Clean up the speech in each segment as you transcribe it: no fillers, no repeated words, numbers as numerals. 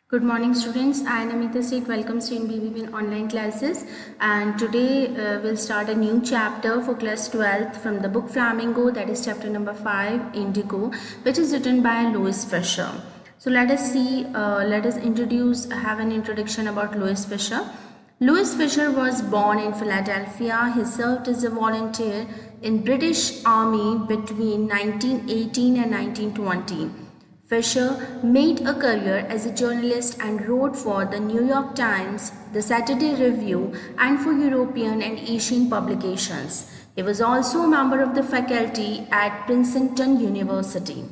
Good morning students, I am Namita Seth, welcomes to BBB online classes, and today we'll start a new chapter for class 12th from the book Flamingo, that is chapter number 5, Indigo, which is written by Louis Fisher. So let us have an introduction about Louis Fisher. Louis Fisher was born in Philadelphia. He served as a volunteer in British Army between 1918 and 1920. Fisher made a career as a journalist and wrote for the New York Times, the Saturday Review, and for European and Asian publications. He was also a member of the faculty at Princeton University.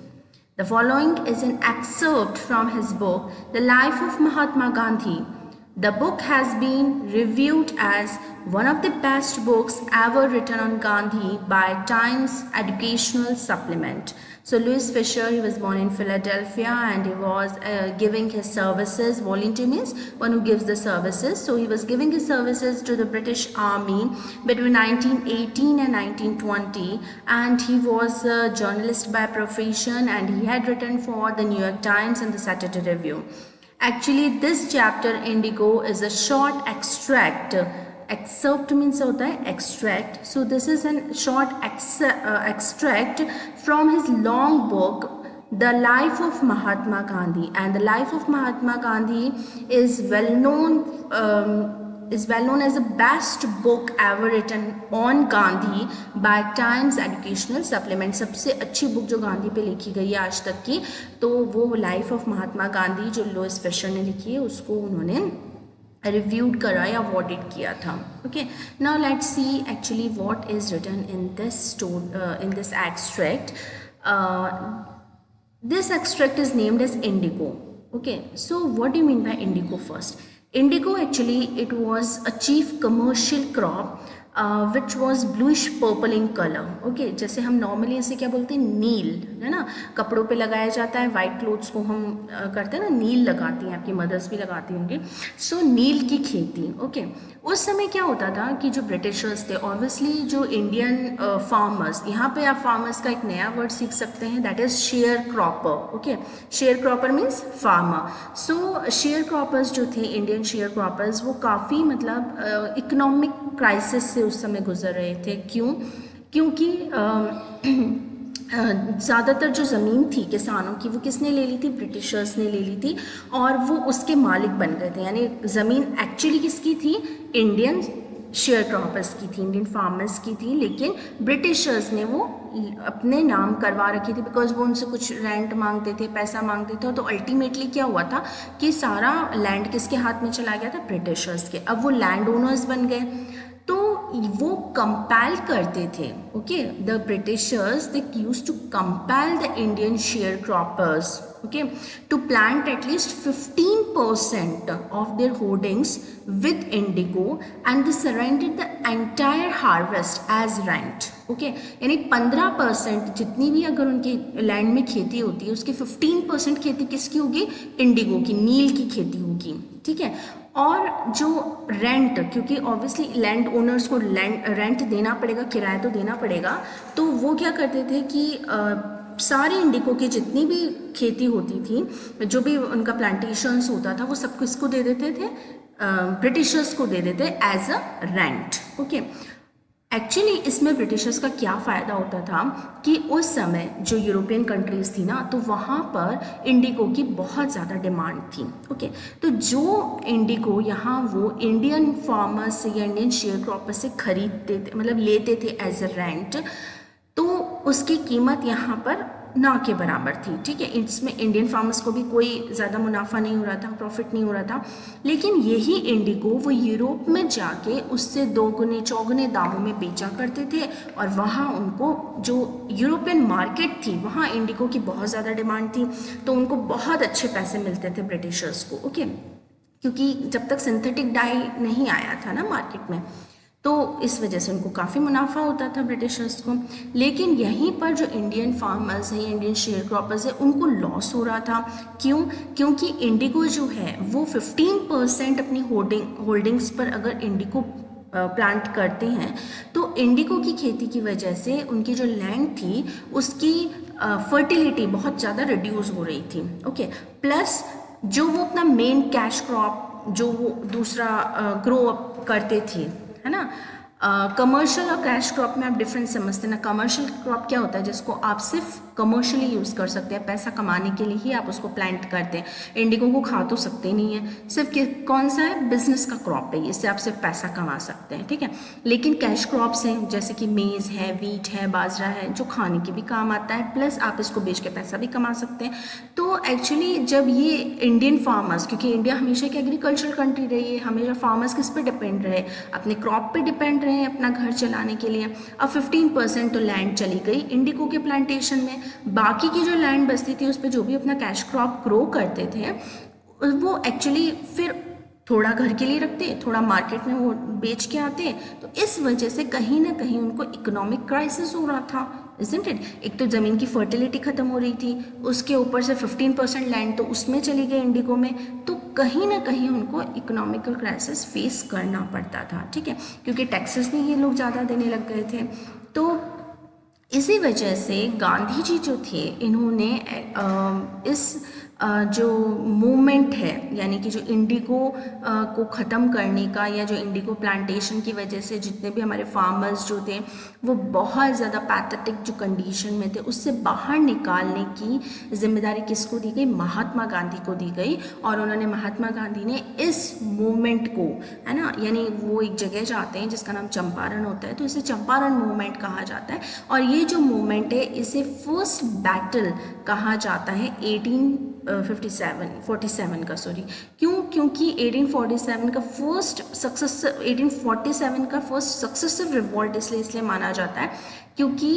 The following is an excerpt from his book, The Life of Mahatma Gandhi. The book has been reviewed as one of the best books ever written on Gandhi by Times Educational Supplement. So Louis Fisher, he was born in Philadelphia and he was giving his services. Volunteer means one who gives the services. So he was giving his services to the British Army between 1918 and 1920, and he was a journalist by profession and he had written for the New York Times and the Saturday Review. Actually, this chapter Indigo is a short extract. Excerpt means होता है extract. So this is a short extract from his long book, The Life of Mahatma Gandhi. And the Life of Mahatma Gandhi is well known as the best book ever written on Gandhi by Times Educational Supplement. सबसे अच्छी book जो गांधी पे लिखी गई है आज तक की, तो वो लाइफ ऑफ महात्मा गांधी जो लुइस फिशर ने लिखी है उसको उन्होंने रिव्यूड करा या अवॉर्डेड किया था. Okay, now let's see actually what is written in this extract. This extract is named as indigo. Okay, so what do you mean by indigo first? Indigo actually it was a chief commercial crop which was bluish purple in color. Okay, जैसे हम normally इसे क्या बोलते हैं, नील, है ना, कपड़ों पे लगाया जाता है. वाइट क्लोथ्स को हम करते हैं ना, नील लगाती हैं, आपकी मदर्स भी लगाती होंगी. सो नील की खेती. ओके, उस समय क्या होता था कि जो ब्रिटिशर्स थे, ऑब्वियसली जो इंडियन फार्मर्स, यहाँ पे आप फार्मर्स का एक नया वर्ड सीख सकते हैं, that is share cropper. Okay, share cropper means farmer. So share croppers जो थे, इंडियन शेयर क्रॉपर्स, वो काफ़ी मतलब इकोनॉमिक क्राइसिस से उस समय गुजर रहे थे. क्योंकि ज़्यादातर जो ज़मीन थी किसानों की वो किसने ले ली थी, ब्रिटिशर्स ने ले ली थी, और वो उसके मालिक बन गए थे. यानी ज़मीन एक्चुअली किसकी थी, इंडियन शेयर क्रॉपर्स की थी, इंडियन फार्मर्स की थी, लेकिन ब्रिटिशर्स ने वो अपने नाम करवा रखी थी बिकॉज वो उनसे कुछ रेंट मांगते थे, पैसा मांगते थे. तो अल्टीमेटली क्या हुआ था कि सारा लैंड किसके हाथ में चला गया था, ब्रिटिशर्स के. अब वो लैंड ओनर्स बन गए, तो वो कंपेल करते थे. Okay, the Britishers they used to compel the Indian sharecroppers, okay, to plant at least 15% of their holdings with indigo, and they surrendered the entire harvest as rent. okay, यानी 15% जितनी भी अगर उनके land में खेती होती है उसकी 15% खेती किसकी होगी, इंडिगो की, नील की खेती होगी. ठीक है, और जो रेंट, क्योंकि ऑब्वियसली लैंड ओनर्स को रेंट देना पड़ेगा, किराया तो देना पड़ेगा, तो वो क्या करते थे कि सारी इंडिगो की जितनी भी खेती होती थी, जो भी उनका प्लांटेशंस होता था, वो सब किसको दे देते थे, ब्रिटिशर्स को दे देते as a rent. Okay, actually इसमें ब्रिटिशर्स का क्या फ़ायदा होता था कि उस समय जो यूरोपियन कंट्रीज़ थी ना, तो वहाँ पर इंडिगो की बहुत ज़्यादा डिमांड थी. ओके, तो जो इंडिगो यहाँ वो इंडियन फार्मर्स से या इंडियन शेयर क्रॉपर्स से खरीदते थे, मतलब लेते थे एज अ रेंट, तो उसकी कीमत यहाँ पर ना के बराबर थी. ठीक है, इसमें इंडियन फार्मर्स को भी कोई ज़्यादा मुनाफा नहीं हो रहा था, प्रॉफिट नहीं हो रहा था, लेकिन यही इंडिगो वो यूरोप में जाके उससे दोगुने चौगुने दामों में बेचा करते थे, और वहाँ उनको जो यूरोपियन मार्केट थी वहाँ इंडिगो की बहुत ज़्यादा डिमांड थी, तो उनको बहुत अच्छे पैसे मिलते थे ब्रिटिशर्स को. ओके, क्योंकि जब तक सिंथेटिक डाई नहीं आया था ना मार्केट में, तो इस वजह से उनको काफ़ी मुनाफा होता था ब्रिटिशर्स को. लेकिन यहीं पर जो इंडियन फार्मर्स हैं, इंडियन शेयर क्रॉपर्स हैं, उनको लॉस हो रहा था. क्योंकि इंडिगो जो है वो 15% अपनी होल्डिंग्स पर अगर इंडिगो प्लांट करते हैं, तो इंडिगो की खेती की वजह से उनकी जो लैंड थी उसकी फर्टिलिटी बहुत ज़्यादा रिड्यूस हो रही थी. ओके, प्लस जो वो अपना मेन कैश क्रॉप जो वो दूसरा ग्रो अप करते थे, है ना। कमर्शियल और कैश क्रॉप में आप डिफरेंस समझते हैं ना। कमर्शियल क्रॉप क्या होता है, जिसको आप सिर्फ कमर्शियली यूज़ कर सकते हैं, पैसा कमाने के लिए ही आप उसको प्लांट करते हैं। इंडिगो को खा तो सकते नहीं है, सिर्फ कौन सा है, बिजनेस का क्रॉप है, इससे आप सिर्फ पैसा कमा सकते हैं, ठीक है। लेकिन कैश क्रॉप्स हैं जैसे कि मेज़ है, वीट है, बाजरा है, जो खाने के भी काम आता है, प्लस आप इसको बेच के पैसा भी कमा सकते हैं। तो एक्चुअली जब ये इंडियन फार्मर्स, क्योंकि इंडिया हमेशा एक एग्रीकल्चरल कंट्री रही है, हमेशा फार्मर्स किस पे डिपेंड रहे, अपने क्रॉप पे डिपेंड रहे अपना घर चलाने के लिए। अब 15% तो लैंड चली गई इंडिगो के प्लांटेशन में, बाकी की जो लैंड बचती थी उस पर जो भी अपना कैश क्रॉप ग्रो करते थे वो एक्चुअली फिर थोड़ा घर के लिए रखते, थोड़ा मार्केट में वो बेच के आते। तो इस वजह से कहीं ना कहीं उनको इकोनॉमिक क्राइसिस हो रहा था, इजंट इट। एक तो ज़मीन की फर्टिलिटी ख़त्म हो रही थी, उसके ऊपर से 15% लैंड तो उसमें चली गई इंडिगो में, तो कहीं ना कहीं उनको इकोनॉमिकल क्राइसिस फेस करना पड़ता था, ठीक है, क्योंकि टैक्सेस भी ये लोग ज़्यादा देने लग गए थे। तो इसी वजह से गांधी जी जो थे इन्होंने इस जो मूवमेंट है, यानी कि जो इंडिगो को ख़त्म करने का, या जो इंडिगो प्लांटेशन की वजह से जितने भी हमारे फार्मर्स जो थे वो बहुत ज़्यादा पैथेटिक जो कंडीशन में थे, उससे बाहर निकालने की जिम्मेदारी किसको दी गई, महात्मा गांधी को दी गई। और उन्होंने, महात्मा गांधी ने इस मूवमेंट को, है ना, यानी वो एक जगह जाते हैं जिसका नाम चंपारण होता है, तो इसे चंपारण मूवमेंट कहा जाता है। और ये जो मूवमेंट है इसे फर्स्ट बैटल कहा जाता है 1847 का, सॉरी, क्योंकि 1847 का फर्स्ट सक्सेसिव रिवॉल्ट इसलिए माना जाता है क्योंकि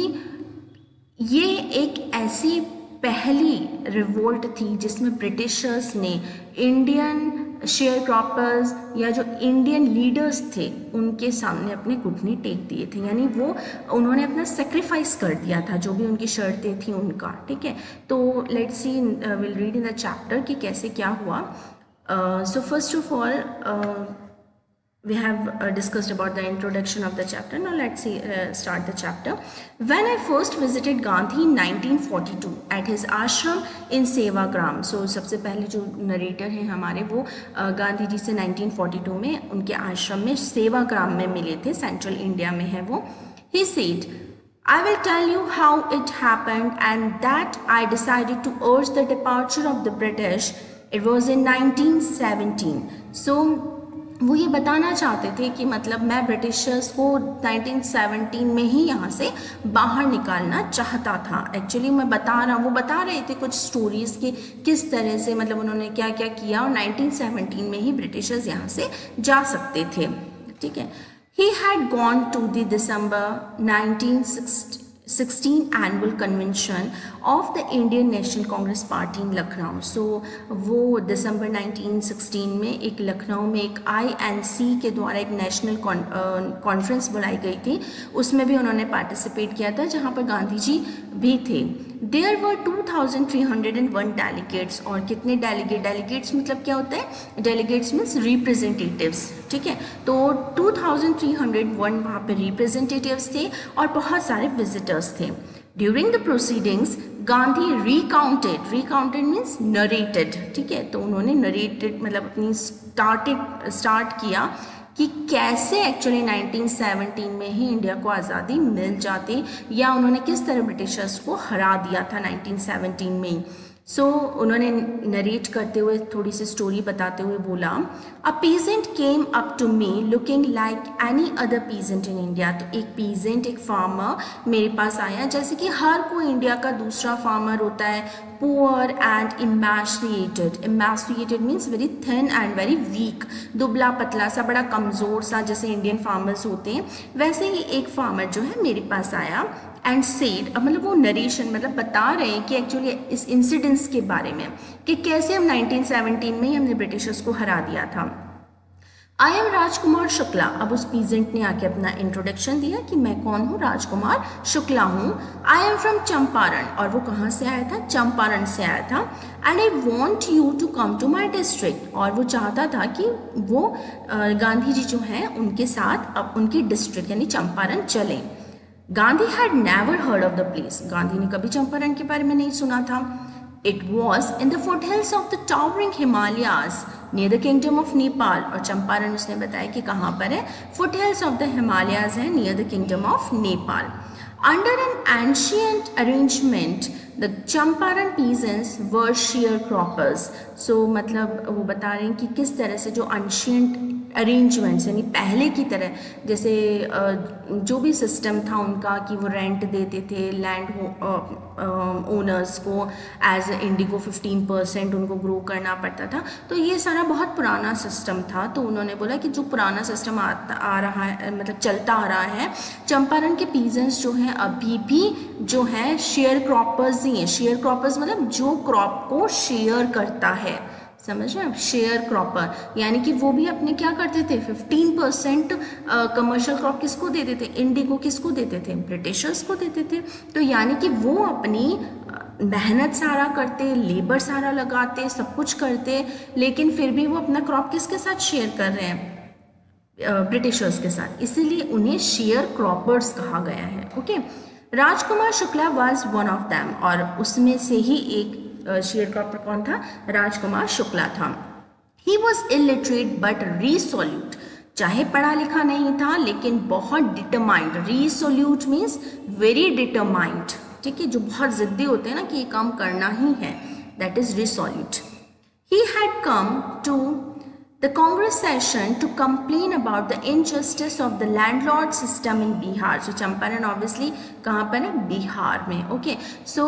ये एक ऐसी पहली रिवोल्ट थी जिसमें ब्रिटिशर्स ने इंडियन शेयर क्रॉपर्स या जो इंडियन लीडर्स थे उनके सामने अपने घुटने टेक दिए थे, यानी वो उन्होंने अपना सेक्रीफाइस कर दिया था जो भी उनकी शर्तें थी उनका, ठीक है। तो let's see, will read in the chapter कि कैसे क्या हुआ। So first of all we have discussed about the introduction of the chapter. Now let's see, start the chapter. When I first visited Gandhi in 1942 at his ashram in Sevagram. So सबसे पहले जो narrator हैं हमारे वो गांधी जी से 1942 में उनके आश्रम में सेवाग्राम में मिले थे, सेंट्रल इंडिया में है वो। He said, I will tell you how it happened and that I decided to urge the departure of the British. It was in 1917. So वो ये बताना चाहते थे कि मतलब मैं ब्रिटिशर्स को 1917 में ही यहाँ से बाहर निकालना चाहता था। एक्चुअली वो बता रहे थे कुछ स्टोरीज़ की किस तरह से मतलब उन्होंने क्या क्या किया और 1917 में ही ब्रिटिशर्स यहाँ से जा सकते थे, ठीक है। He had gone to the December 1916 annual convention of the Indian National Congress Party in Lucknow. सो वो दिसंबर 1916 में एक लखनऊ में एक INC के द्वारा एक नेशनल कॉन्फ्रेंस बुलाई गई थी, उसमें भी उन्होंने पार्टिसिपेट किया था जहाँ पर गांधी जी भी थे। There were 2301 delegates. और कितने डेलीगेट्स मतलब क्या होता है, डेलीगेट्स मीन्स रिप्रेजेंटेटिव्स, ठीक है। तो 2301 वहाँ पे रिप्रेजेंटेटिव्स थे और बहुत सारे विजिटर्स थे। During the proceedings Gandhi recounted means narrated, ठीक है। तो उन्होंने नरेटेड मतलब अपनी स्टार्ट किया कि कैसे एक्चुअली 1917 में ही इंडिया को आज़ादी मिल जाती, या उन्होंने किस तरह ब्रिटिशर्स को हरा दिया था 1917 में ही। सो उन्होंने नरेट करते हुए थोड़ी सी स्टोरी बताते हुए बोला, a peasant came up to me looking like any other peasant in India. तो एक पीजेंट, एक फार्मर मेरे पास आया जैसे कि हर कोई इंडिया का दूसरा फार्मर होता है, poor and emaciated means very thin and very weak, दुबला पतला सा, बड़ा कमज़ोर सा, जैसे इंडियन फार्मर्स होते हैं वैसे ही एक फार्मर जो है मेरे पास आया एंड सेड। अब मतलब वो नरेशन मतलब बता रहे हैं कि एक्चुअली इस इंसिडेंट्स के बारे में कि कैसे हम 1917 में ही हमने ब्रिटिशर्स को हरा दिया था। I am Rajkumar Shukla. अब उस पीजेंट ने आके अपना इंट्रोडक्शन दिया कि मैं कौन हूँ, राजकुमार शुक्ला हूँ। I am from Champaran. और वो कहाँ से आया था, चंपारण से आया था। And I want you to come to my district. और वो चाहता था कि वो गांधी जी जो हैं उनके साथ अब उनकी डिस्ट्रिक्ट यानी चंपारण चले। Gandhi had never heard of the place. Gandhi ने कभी चंपारण के बारे में नहीं सुना था। It was in the foothills of the towering Himalayas near the kingdom of Nepal. और चंपारण उसने बताया कि कहाँ पर है, foothills of the Himalayas है near the kingdom of Nepal. Under an ancient arrangement, the Champaran peasants were sharecroppers. So मतलब वो बता रहे हैं कि किस तरह से जो ancient अरेंजमेंट्स यानी पहले की तरह, जैसे जो भी सिस्टम था उनका कि वो रेंट देते थे लैंड ओनर्स को एज इंडिगो 15% उनको ग्रो करना पड़ता था, तो ये सारा बहुत पुराना सिस्टम था. तो उन्होंने बोला कि जो पुराना सिस्टम आ रहा है, मतलब चलता आ रहा है, चंपारण के पीजेंट्स जो हैं अभी भी जो है शेयर क्रॉपर्स ही हैं. शेयर क्रॉपर्स मतलब जो क्रॉप को शेयर करता है, समझ रहे हैं, शेयर क्रॉपर, यानी कि वो भी अपने क्या करते थे, 15% कमर्शियल क्रॉप किसको देते थे, इंडिगो किसको देते थे, ब्रिटिशर्स को देते थे. तो यानी कि वो अपनी मेहनत सारा करते, लेबर सारा लगाते, सब कुछ करते, लेकिन फिर भी वो अपना क्रॉप किसके साथ शेयर कर रहे हैं, ब्रिटिशर्स के साथ, इसीलिए उन्हें शेयर क्रॉपर्स कहा गया है. Okay, Rajkumar Shukla was one of them, और उसमें से ही एक शेयर क्रॉपर कौन था, राजकुमार शुक्ला था. ही वॉज इलिटरेट बट रिसोल्यूट, चाहे पढ़ा लिखा नहीं था लेकिन बहुत डिटरमाइंड. रिसोल्यूट मीन्स वेरी डिटरमाइंड, ठीक है, जो बहुत जिद्दी होते हैं ना कि ये काम करना ही है, that is resolute. He had come to the Congress session to complain about the injustice of the landlord system in Bihar. So Champaran obviously कहाँ पर है, बिहार में. ओके, सो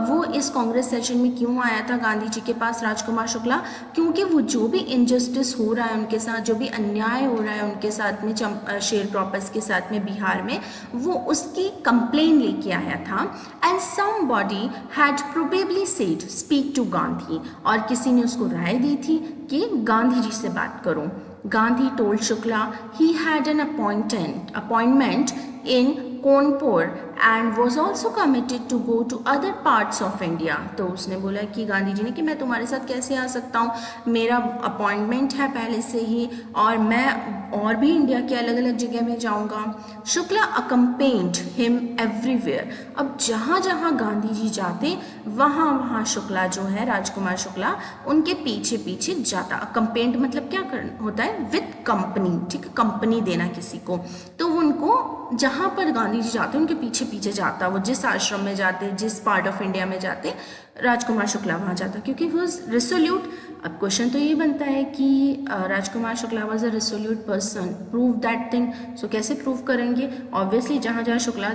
वो इस कांग्रेस सेशन में क्यों आया था गांधी जी के पास राजकुमार शुक्ला, क्योंकि वो जो भी इनजस्टिस हो रहा है उनके साथ, जो भी अन्याय हो रहा है उनके साथ में, शेयर क्रॉपर्स के साथ में बिहार में, वो उसकी कंप्लेन लेके आया था. And somebody had probably said speak to Gandhi, और किसी ने उसको राय दी थी कि गांधी जी से बात करो. Gandhi told Shukla he had an appointment in Kanpur and was also committed to go to other parts of India. तो उसने बोला कि गांधी जी ने कि मैं तुम्हारे साथ कैसे आ सकता हूँ, मेरा अपॉइंटमेंट है पहले से ही, और मैं और भी इंडिया के अलग अलग जगह में जाऊँगा. Shukla accompanied him everywhere. अब जहाँ जहाँ गांधी जी जाते वहाँ वहाँ शुक्ला जो है, राजकुमार शुक्ला, उनके पीछे पीछे जाता. अकम्पेन्ड मतलब क्या होता है, विथ कंपनी, ठीक है, कंपनी देना किसी को. तो उनको जहाँ पर गांधी जी जाते उनके पीछे पीछे जाता, वो जिस आश्रम में जाते, जिस पार्ट ऑफ इंडिया में जाते, राजकुमार शुक्ला वहाँ जाता, क्योंकि वो रिसोल्यूट. अब क्वेश्चन तो ये बनता है कि Rajkumar Shukla was a resolute person, prove that thing. So कैसे प्रूव करेंगे, ऑब्वियसली जहाँ जहाँ शुक्ला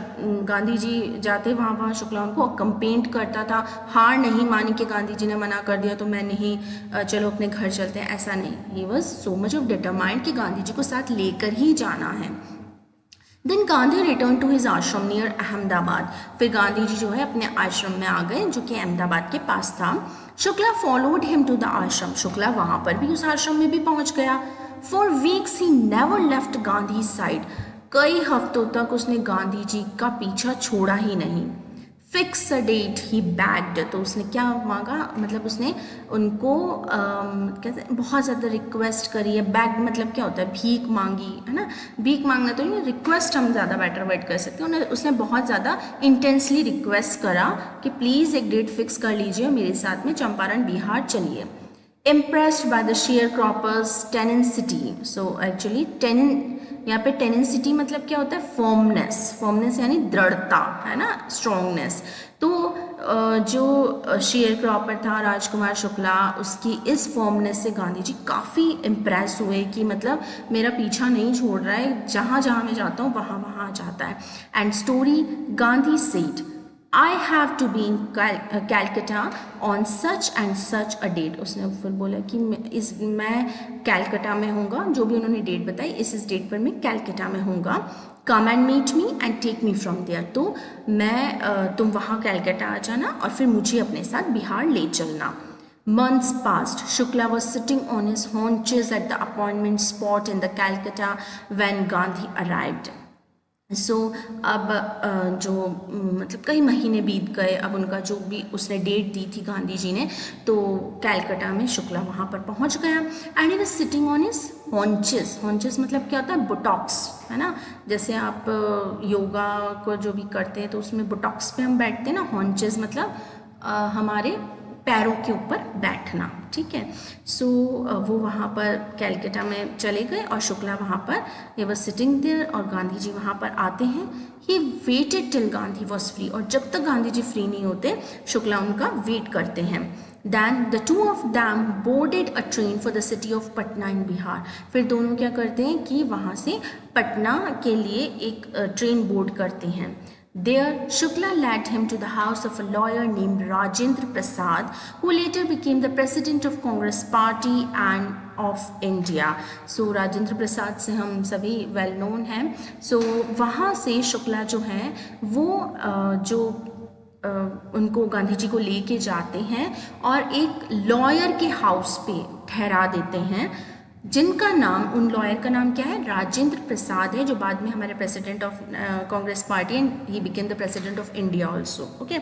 गांधी जी जाते वहाँ वहाँ शुक्ला उनको अकम्पेंट करता था. हार नहीं मानी कि गांधी जी ने मना कर दिया तो मैं नहीं, चलो अपने घर चलते हैं, ऐसा नहीं. He was so much of determined कि गांधी जी को साथ लेकर ही जाना है. Then Gandhi return to his ashram near Ahmedabad. फिर गांधी जी जो है अपने आश्रम में आ गए जो कि अहमदाबाद के पास था. Shukla followed him to the ashram. Shukla वहाँ पर भी उस आश्रम में भी पहुँच गया. For weeks he never left Gandhi side. कई हफ्तों तक उसने गांधी जी का पीछा छोड़ा ही नहीं. Fix a date he bagged. तो उसने क्या मांगा, मतलब उसने उनको कहते बहुत ज़्यादा रिक्वेस्ट करी है. बैग्ड मतलब क्या होता है, भीख मांगी, है ना. भीख मांगना तो नहीं, रिक्वेस्ट हम ज़्यादा बेटर वर्ड कर सकते हैं. उसने बहुत ज़्यादा इंटेंसली रिक्वेस्ट करा कि प्लीज़ एक डेट फिक्स कर लीजिए, मेरे साथ में चंपारण बिहार चलिए. Impressed by the sharecroppers tenacity. So actually यहाँ पे टेनेंसिटी मतलब क्या होता है, फर्मनेस. फर्मनेस यानी दृढ़ता, है ना, स्ट्रॉन्गनेस. तो जो शेयर क्रॉपर था राजकुमार शुक्ला, उसकी इस फर्मनेस से गांधी जी काफ़ी इम्प्रेस हुए कि मतलब मेरा पीछा नहीं छोड़ रहा है, जहाँ जहाँ मैं जाता हूँ वहाँ वहाँ जाता है. And story Gandhi said I have to be in Calcutta on such and such a date. उसने फिर बोला कि मैं कैलकटा में हूँगा, जो भी उन्होंने डेट बताई, इस डेट पर मैं कैलकटा में हूँगा. Come and meet me and take me from there. तो मैं तुम वहाँ कैलकटा आ जाना और फिर मुझे अपने साथ बिहार ले चलना. Months passed. Shukla was sitting on his haunches at the appointment spot in the Calcutta when Gandhi arrived. सो अब जो मतलब कई महीने बीत गए. अब उनका जो भी उसने डेट दी थी गांधी जी ने, तो कैलकटा में शुक्ला वहाँ पर पहुँच गया. And he was sitting on his haunches. Haunches मतलब क्या होता है, बुटॉक्स, है ना. जैसे आप योगा को जो भी करते हैं तो उसमें बुटॉक्स पे हम बैठते हैं ना. हॉन्चेस मतलब हमारे पैरों के ऊपर बैठना, ठीक है। सो वो वहाँ पर कैलकाटा में चले गए और शुक्ला वहाँ पर ही वॉज सिटिंग देयर और गांधी जी वहाँ पर आते हैं। He waited till Gandhi was free, और जब तक गांधी जी फ्री नहीं होते शुक्ला उनका वेट करते हैं। Then the two of them boarded a train for the city of Patna in Bihar. फिर दोनों क्या करते हैं कि वहाँ से पटना के लिए एक ट्रेन बोर्ड करते हैं। There, Shukla led him to the house of a lawyer named Rajendra Prasad, who later became the president of Congress Party and of India. So Rajendra Prasad से हम सभी वेल नोन हैं। So वहाँ से शुक्ला जो हैं वो उनको गांधी जी को लेके जाते हैं और एक लॉयर के हाउस पे ठहरा देते हैं, जिनका नाम, उन लॉयर का नाम क्या है, राजेंद्र प्रसाद है, जो बाद में हमारे president of Congress party and he became the president of India also. Okay,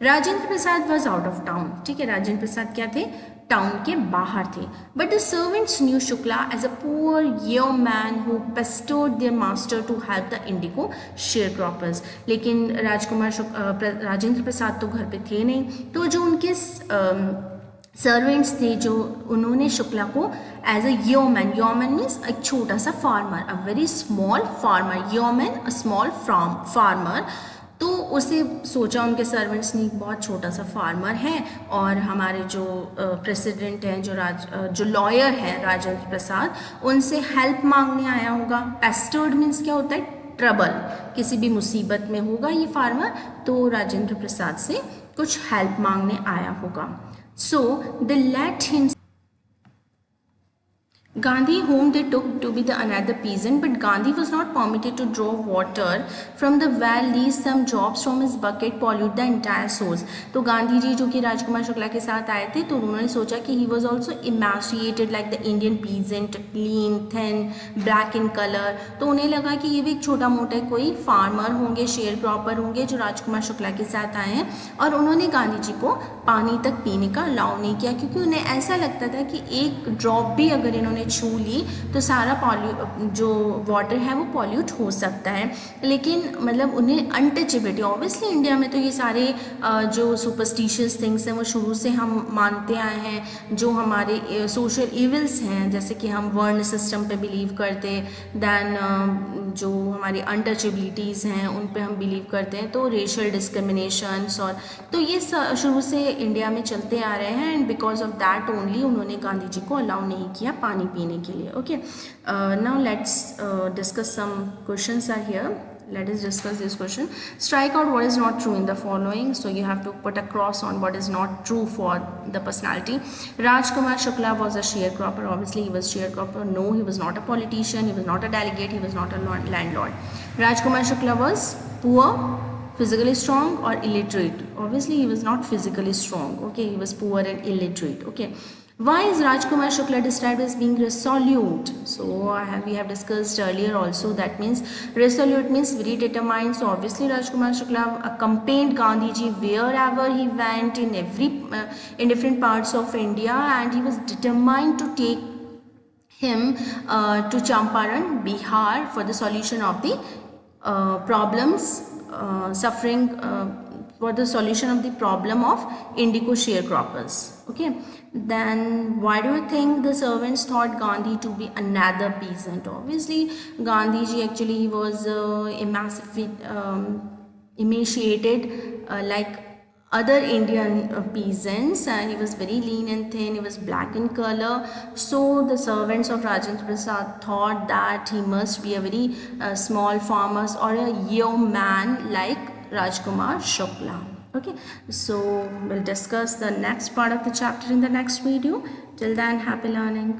Rajendra Prasad was out of town, ठीक है, राजेंद्र प्रसाद क्या थे, टाउन के बाहर थे। But the servants knew Shukla as a poor young man who pestered their master to help the indigo sharecroppers. लेकिन राजेंद्र प्रसाद तो घर पे थे नहीं, तो जो उनके सर्वेंट्स थे, जो उन्होंने शुक्ला को एज अ योमैन, योमैन मीन्स एक छोटा सा farmer, a very small farmer, yeoman a small farmer, तो उसे सोचा उनके सर्वेंट्स ने, बहुत छोटा सा फार्मर है और हमारे जो प्रेसिडेंट हैं, जो लॉयर हैं राजेंद्र प्रसाद, उनसे हेल्प मांगने आया होगा। पेस्टर्ड मीन्स क्या होता है, ट्रबल, किसी भी मुसीबत में होगा ये फार्मर, तो राजेंद्र प्रसाद से कुछ हेल्प मांगने आया होगा। So they let him Gandhi, whom they took to be the another peasant, but Gandhi was not permitted to draw water from the well, lest some drops from his bucket pollute the entire source. तो गांधी जी जो कि राजकुमार शुक्ला के साथ आए थे, तो उन्होंने सोचा कि he was also emaciated like the Indian peasant, lean, thin, black in color. तो उन्हें लगा कि ये भी एक छोटा मोटा कोई फार्मर होंगे, शेयर क्रॉपर होंगे जो राजकुमार शुक्ला के साथ आए हैं, और उन्होंने गांधी जी को पानी तक पीने का अलाउ नहीं किया, क्योंकि उन्हें ऐसा लगता था कि एक ड्रॉप भी अगर इन्होंने छू ली तो सारा जो वाटर है वो पॉल्यूट हो सकता है। लेकिन मतलब उन्हें अनटचेबिलिटी, ऑब्वियसली इंडिया में तो ये सारे जो सुपरस्टिशियस थिंग्स हैं वो शुरू से हम मानते आए हैं, जो हमारे सोशल इविल्स हैं, जैसे कि हम वर्ण सिस्टम पे बिलीव करते, दैन जो हमारी अनटचेबिलिटीज़ हैं उन पे हम बिलीव करते हैं, तो रेशियल डिस्क्रिमिनेशंस, और तो ये शुरू से इंडिया में चलते आ रहे हैं, and because of that only उन्होंने गांधी जी को अलाउ नहीं किया पानी पीने के लिए। Okay, now let's discuss some questions are here. Let us discuss this question. Strike out what is not true in the following. So you have to put a cross on what is not true for the personality. Rajkumar Shukla was a sharecropper. Obviously he was sharecropper. No, he was not a politician. He was not a delegate. He was not a landlord. Rajkumar Shukla was poor, physically strong, or illiterate. Obviously he was not physically strong. Okay, he was poor and illiterate. Okay. Why is Rajkumar Shukla described as being resolute? So we have discussed earlier also, that means resolute means very determined. So obviously Rajkumar Shukla accompanied Gandhi ji wherever he went in different parts of India, and he was determined to take him to Champaran, Bihar, for the solution of the problems suffering for the solution of the problem of indigo sharecroppers. Okay, then why do you think the servants thought Gandhi to be another peasant? Obviously Gandhi ji actually he was emaciated like other Indian peasants, and he was very lean and thin, he was black in color. So the servants of Rajendra Prasad thought that he must be a very small farmer or a young man like Rajkumar Shukla. Okay, so we'll discuss the next part of the chapter in the next video. Till then, happy learning.